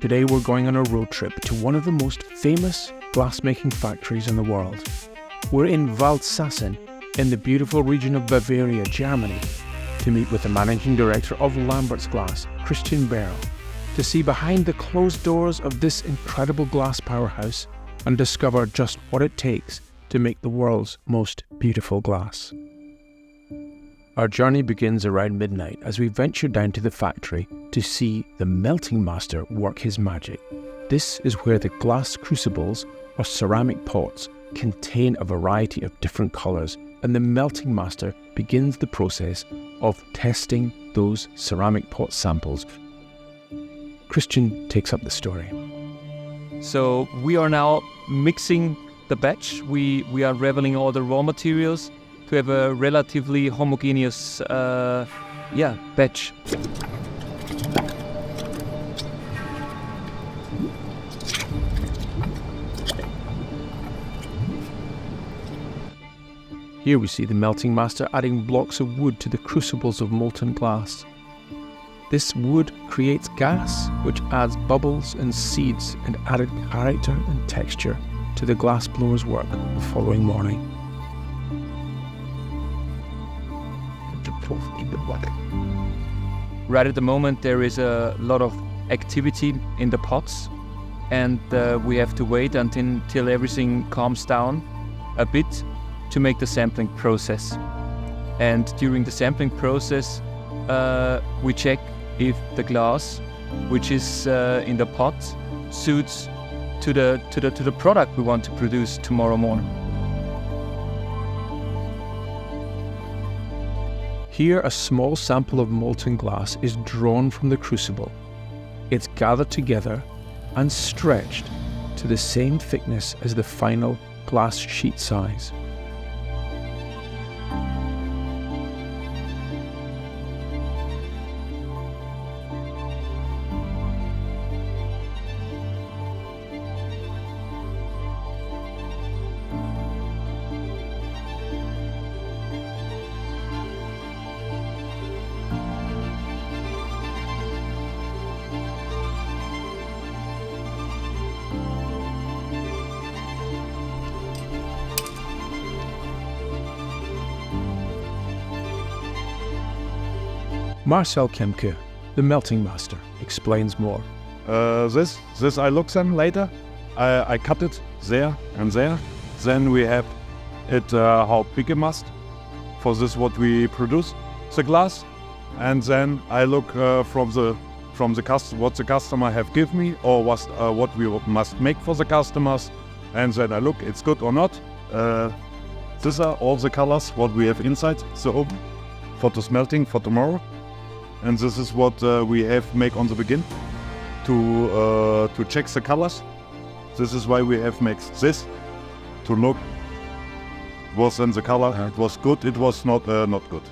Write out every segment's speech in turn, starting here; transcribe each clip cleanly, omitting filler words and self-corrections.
Today we're going on a road trip to one of the most famous glassmaking factories in the world. We're in Waldsassen, in the beautiful region of Bavaria, Germany, to meet with the managing director of Lamberts Glass, Christian Berl, to see behind the closed doors of this incredible glass powerhouse and discover just what it takes to make the world's most beautiful glass. Our journey begins around midnight as we venture down to the factory to see the melting master work his magic. This is where the glass crucibles, or ceramic pots, contain a variety of different colours, and the melting master begins the process of testing those ceramic pot samples. Christian takes up the story. So we are now mixing the batch. We are leveling all the raw materials to have a relatively homogeneous batch. Here we see the melting master adding blocks of wood to the crucibles of molten glass. This wood creates gas, which adds bubbles and seeds and added character and texture to the glass blower's work the following morning. Right at the moment there is a lot of activity in the pots, and we have to wait until everything calms down a bit to make the sampling process. And during the sampling process we check if the glass which is in the pot suits to the product we want to produce tomorrow morning. Here, a small sample of molten glass is drawn from the crucible. It's gathered together and stretched to the same thickness as the final glass sheet size. Marcel Kemke, the melting master, explains more. This I look them later. I cut it there and there. Then we have it how big it must. For this what we produce the glass, and then I look from the what the customer have give me, or what we must make for the customers, and then I look it's good or not. These are all the colors what we have inside the oven for the smelting for tomorrow. And this is what we have make on the begin to check the colors. This is why we have made this to look was in the color. It was good. It was not good.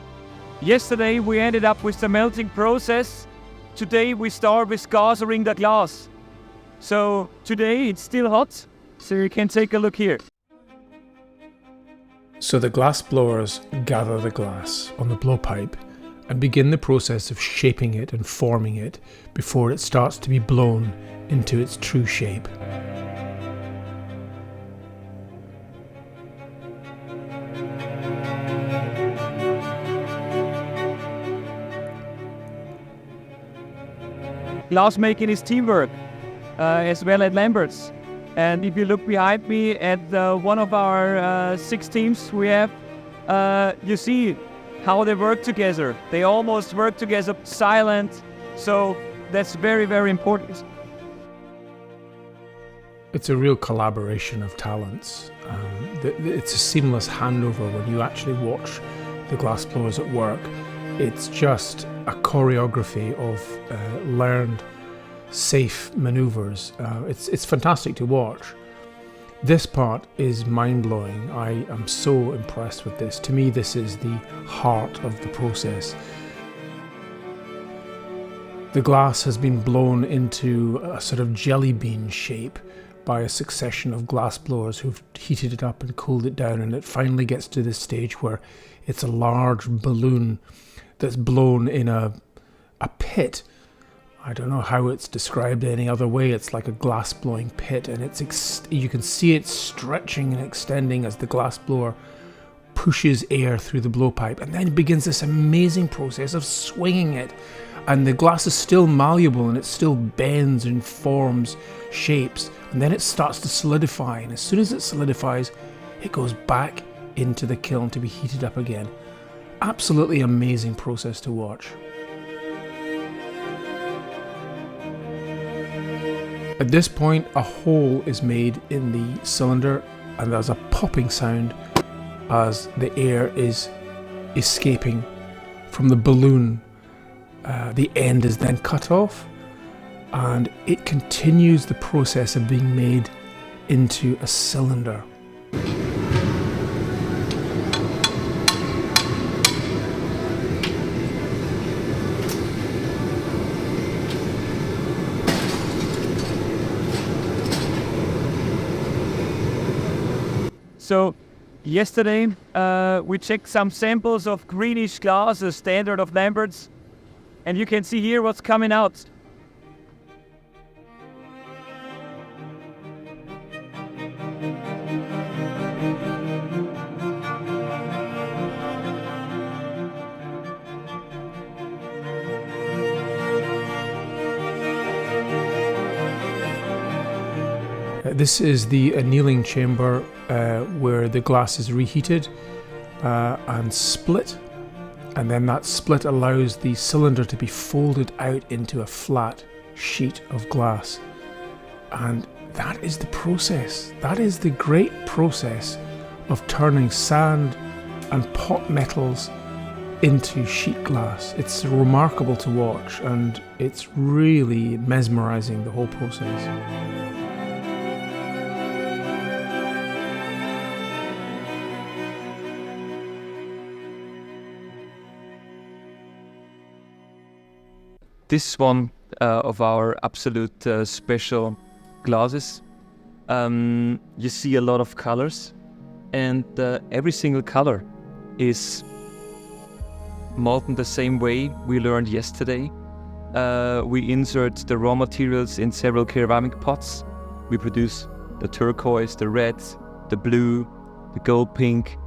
Yesterday we ended up with the melting process. Today we start with gathering the glass. So today it's still hot. So you can take a look here. So the glass blowers gather the glass on the blowpipe and begin the process of shaping it and forming it before it starts to be blown into its true shape. Glass making is teamwork, as well at Lamberts. And if you look behind me at one of our 6 teams we have, you see how they work together. They almost work together silent, so that's very, very important. It's a real collaboration of talents. It's a seamless handover when you actually watch the glass blowers at work. It's just a choreography of learned, safe maneuvers. It's fantastic to watch. This part is mind-blowing. I am so impressed with this. To me, this is the heart of the process. The glass has been blown into a sort of jelly bean shape by a succession of glass blowers who've heated it up and cooled it down, and it finally gets to this stage where it's a large balloon that's blown in a pit I don't know how it's described any other way. It's like a glass blowing pit, and you can see it stretching and extending as the glass blower pushes air through the blowpipe, and then begins this amazing process of swinging it. And the glass is still malleable, and it still bends and forms shapes, and then it starts to solidify, and as soon as it solidifies, it goes back into the kiln to be heated up again. Absolutely amazing process to watch. At this point, a hole is made in the cylinder, and there's a popping sound as the air is escaping from the balloon. The end is then cut off, and it continues the process of being made into a cylinder. So yesterday we checked some samples of greenish glass, a standard of Lamberts, and you can see here what's coming out. This is the annealing chamber where the glass is reheated and split, and then that split allows the cylinder to be folded out into a flat sheet of glass. And that is the process. That is the great process of turning sand and pot metals into sheet glass. It's remarkable to watch, and it's really mesmerizing, the whole process. This is one of our absolute special glasses. You see a lot of colors, and every single color is molten the same way we learned yesterday. We insert the raw materials in several ceramic pots. We produce the turquoise, the red, the blue, the gold pink,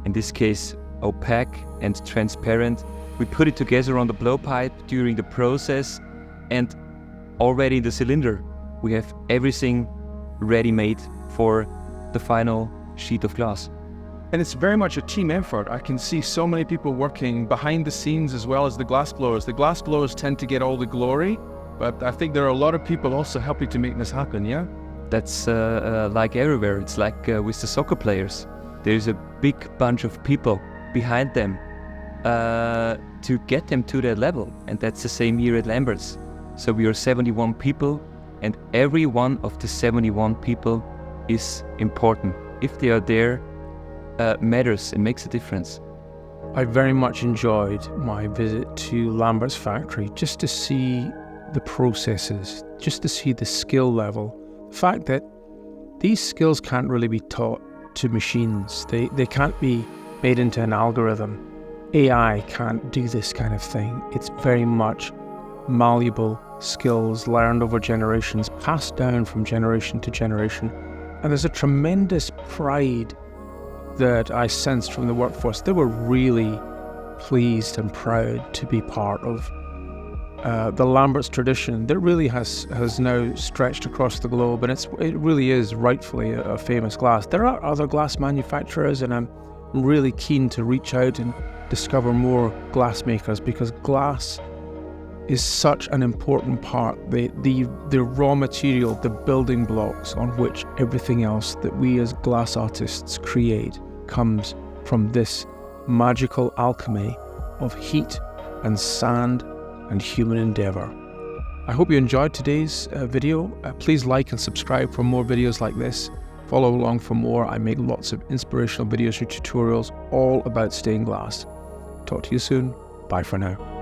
in this case opaque and transparent. We put it together on the blowpipe during the process, and already in the cylinder we have everything ready-made for the final sheet of glass. And it's very much a team effort. I can see so many people working behind the scenes as well as the glass blowers. The glass blowers tend to get all the glory, but I think there are a lot of people also helping to make this happen, yeah? That's like everywhere. It's like with the soccer players. There's a big bunch of people behind them to get them to that level, and that's the same here at Lamberts. So we are 71 people, and every one of the 71 people is important. If they are there, matters and makes a difference. I very much enjoyed my visit to Lambert's factory, just to see the processes, just to see the skill level. The fact that these skills can't really be taught to machines. They can't be made into an algorithm. AI can't do this kind of thing. It's very much malleable skills learned over generations, passed down from generation to generation. And there's a tremendous pride that I sensed from the workforce. They were really pleased and proud to be part of the Lamberts tradition that really has now stretched across the globe, and it really is rightfully a famous glass. There are other glass manufacturers, and I'm really keen to reach out and discover more glass makers, because glass is such an important part, the raw material, the building blocks on which everything else that we as glass artists create comes from this magical alchemy of heat and sand and human endeavor. I hope you enjoyed today's video. Please like and subscribe for more videos like this. Follow along for more. I make lots of inspirational videos and tutorials all about stained glass. Talk to you soon. Bye for now.